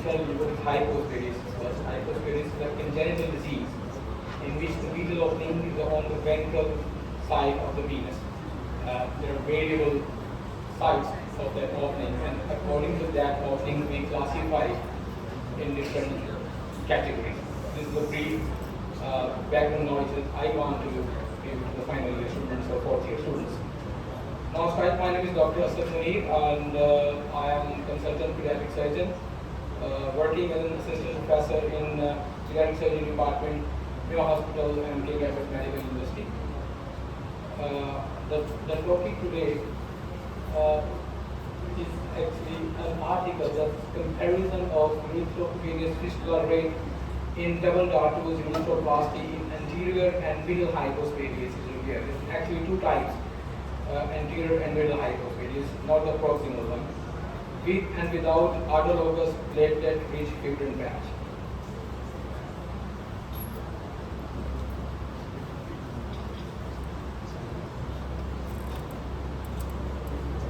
tell you what is hypospadiasis first. Hypospadiasis is a congenital disease in which the pedal opening is on the ventral side of the penis. There are variable sides of that opening, and according to that opening, we classify in different categories. This is a brief background knowledge that I want to give to the final year students or fourth year students. Namaskar, my name is Dr. Asad Munir, and I am consultant pediatric surgeon working as an assistant professor in pediatric surgery department, Munir Hospital and King Edward Medical University. The topic today is actually an article that's comparison of urethroplasty fistula rate in double dartos urethroplasty in anterior and middle hypospadiasis. There's actually two types, anterior and middle hypospadiasis, not the proximal one, with and without autologous platelet-rich fibrin patch.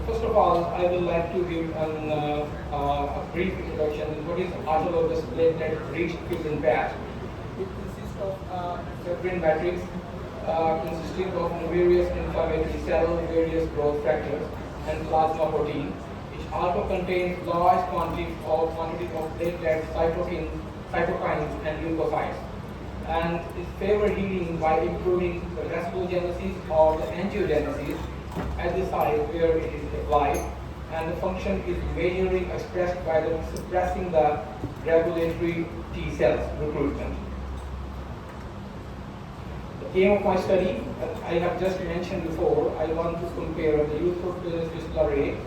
First of all, I would like to give a brief introduction. What is autologous platelet-rich fibrin patch? It consists of fibrin matrix consisting of various inflammatory cells, various growth factors, and plasma protein. It also contains large quantity of platelets, cytokines, and leukocytes, and is favor healing by improving the vasculogenesis or the angiogenesis at the site where it is applied, and the function is majorly expressed by suppressing the regulatory T cells recruitment. The aim of my study, as I have just mentioned before, I want to compare the urethroplasty fistula rate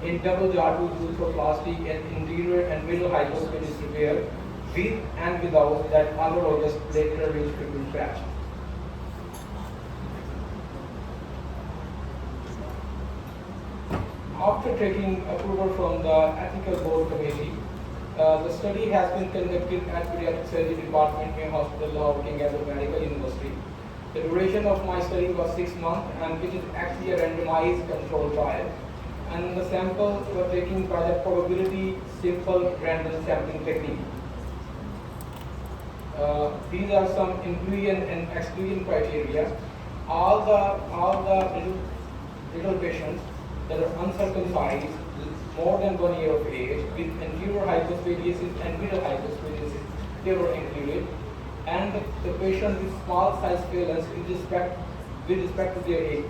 in double dartos urethroplasty and anterior and middle hypospadias repair with and without that autologous platelet-rich fibrin patch. After taking approval from the Ethical Board Committee, the study has been conducted at Pediatric Surgery Department, Munir Hospital, King Edward Medical University. The duration of my study was 6 months, and it is actually a randomized control trial. And the samples were taken by the probability simple random sampling technique. These are some inclusion and exclusion criteria. All the little patients that are uncircumcised, more than 1 year of age, with anterior hypospadiasis and middle hypospadiasis, they were included. And the patient with small size phalanx with respect to their age,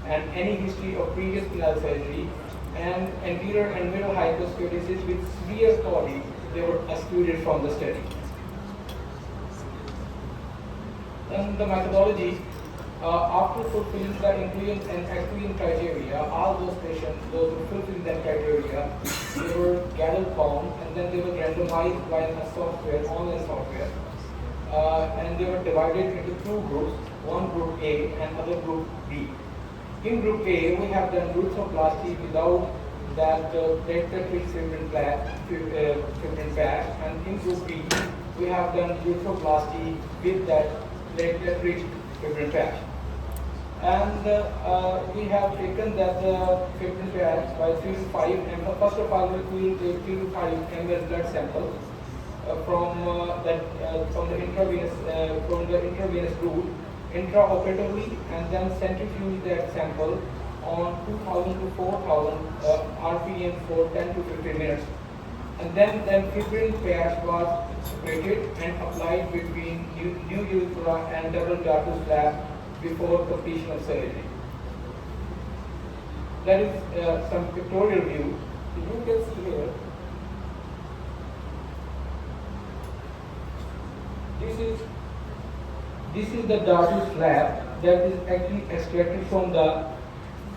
and any history of previous penile surgery, and anterior and middle hypospadiasis with severe coli, they were excluded from the study. And the methodology, after fulfilling the inclusion and exclusion criteria, all those patients, those who fulfilled that criteria, they were gathered found, and then they were randomized by a software, online software, and they were divided into two groups, one group A and other group B. In group A, we have done urethroplasty without that platelet-rich fibrin patch, and in group B, we have done urethroplasty with that platelet-rich fibrin patch. And we have taken that fibrin patch by 3 to 5 ml. First of all, we will take 3 to 5 ml blood sample from the intravenous route intraoperatively, and then centrifuge that sample on 2000 to 4000 RPM for 10 to 15 minutes. And then fibrin patch was separated and applied between new urethra and double dartos flap before completion of surgery. That is some pictorial view. You can see here, this is the dartos flap that is actually extracted from the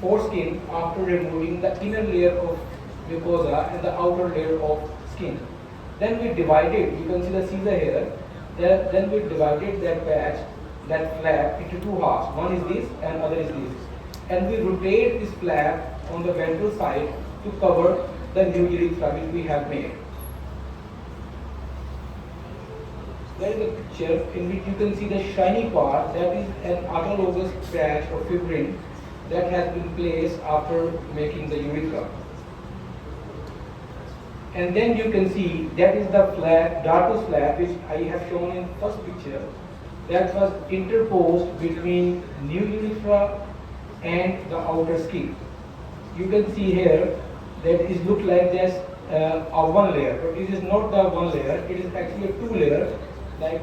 foreskin after removing the inner layer of mucosa and the outer layer of skin. Then we divided, you can see the Caesar here, then we divided that patch, that flap into two halves. One is this and other is this. And we rotate this flap on the ventral side to cover the new urethra which we have made. There is a picture in which you can see the shiny part, that is an autologous patch of fibrin that has been placed after making the urethra. And then you can see that is the flap, dartus flap, which I have shown in first picture, that was interposed between new urethra and the outer skin. You can see here that it looks like this a one layer, but it is not the one layer, it is actually a two layer, like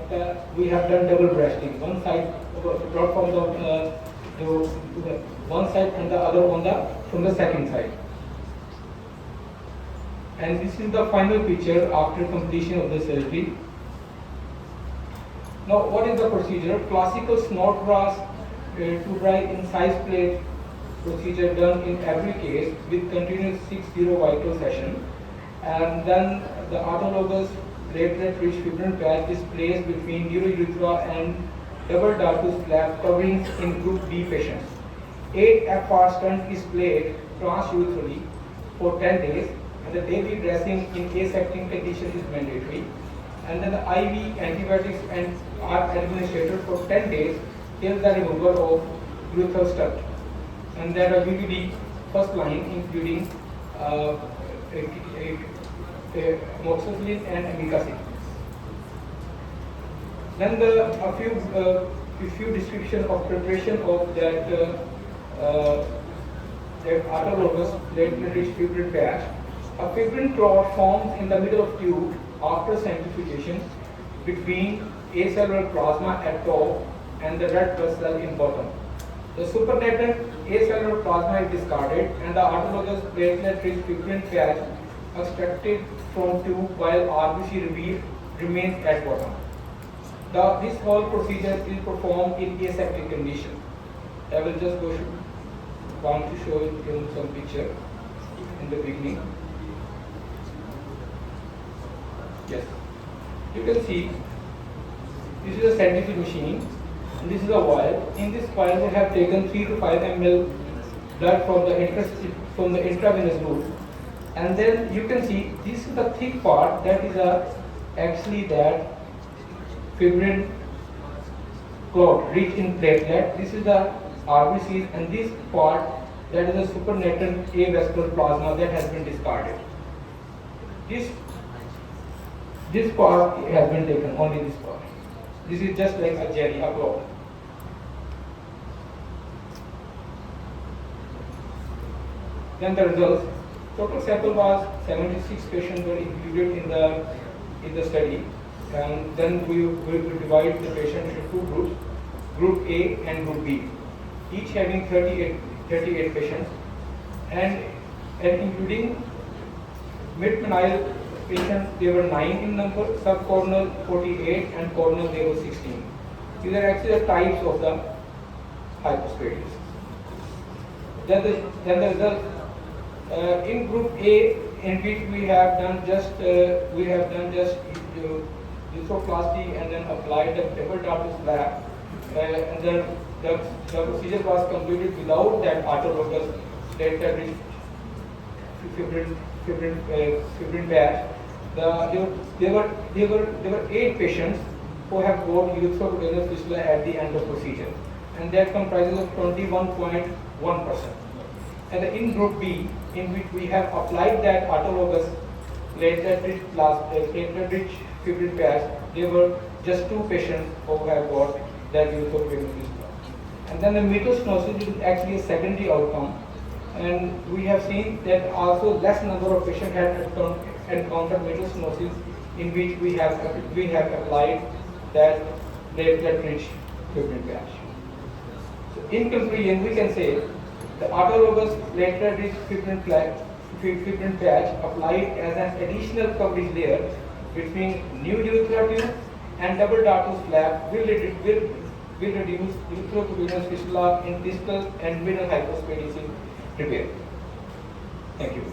we have done double breasting. One side brought from the one side and the other on from the second side. And this is the final picture after completion of the surgery. Now, what is the procedure? Classical Snodgrass to dry incise plate procedure done in every case with continuous 6-0 vital session. And then the autologous platelet-rich fibrin patch is placed between urethra and double dartus flap coverings in group B patients. 8 FR stent is placed transurethral for 10 days, and the daily dressing in aseptic condition is mandatory. And then the IV antibiotics and are administered for 10 days till the removal of urethral stent. And then a UVD first line including amoxicillin and amikacin. Then a few description of preparation of that autologous platelet-rich fibrin patch. A fibrin clot forms in the middle of tube after centrifugation between acellular plasma at top and the red blood cell in bottom. The supernatant acellular plasma is discarded and the autologous platelet-rich fibrin patch extracted from tube while RBC remains at bottom. This whole procedure is performed in aseptic condition. I will just want to show you in some picture in the beginning. Yes, you can see this is a scientific machine and this is a vial. In this vial they have taken 3 to 5 ml blood from the intravenous route, and then you can see this is the thick part that is actually that fibrin clot rich in platelet. This is the RBCs, and this part that is the supernatant avascular plasma that has been discarded. This part has been taken, only this part. This is just like a jelly, a clot. Then the results. Total sample was 76 patients were included in the study, and then we will divide the patients into 2 groups, Group A and Group B, each having 38 patients, and including mid-penile patients, there were 9 in number, subcoronal 48, and coronal there were 16. These are actually the types of the hypospadias. Then the result in Group A, in which we have done just urethroplasty and then applied the double dartus flap, and then the procedure was completed without that autologous platelet-rich fibrin patch. There were 8 patients who have got urethrovenous fistula at the end of procedure, and that comprises of 21.1%. And in Group B, in which we have applied that autologous platelet-rich fibrin patch, there were just 2 patients who have got that urethrovenous fistula. And then the metal stenosis is actually a secondary outcome, and we have seen that also less number of patients had encountered metal stenosis, in which we have applied that platelet-rich fibrin patch. So in conclusion, we can say the autologous platelet-rich fibrin patch applied as an additional coverage layer between new urethra tube and double dartus flap will reduce urethrovenous fistula in distal and middle hypospadias repair. Thank you.